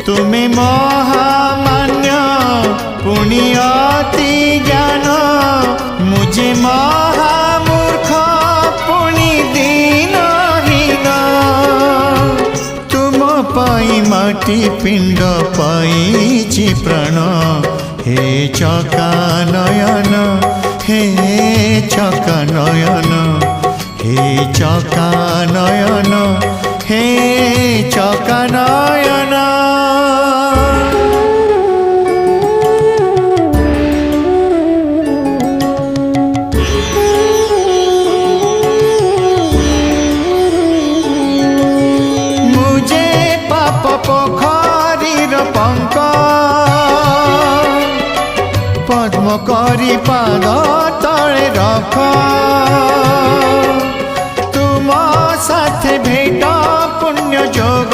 तुम्हें महामान्य पुण्य अति ज्ञान मुझे महामूर्ख पुण्य दीनहीन तुम पाई माटी पिंड पाई प्राण हे चका नयन हे चका नयन हे चका नयन हे चका नयन मुझे पाप पोखरीर पंक पद्म करी पाद तले रख तुम साथे भेट पुण्य जोग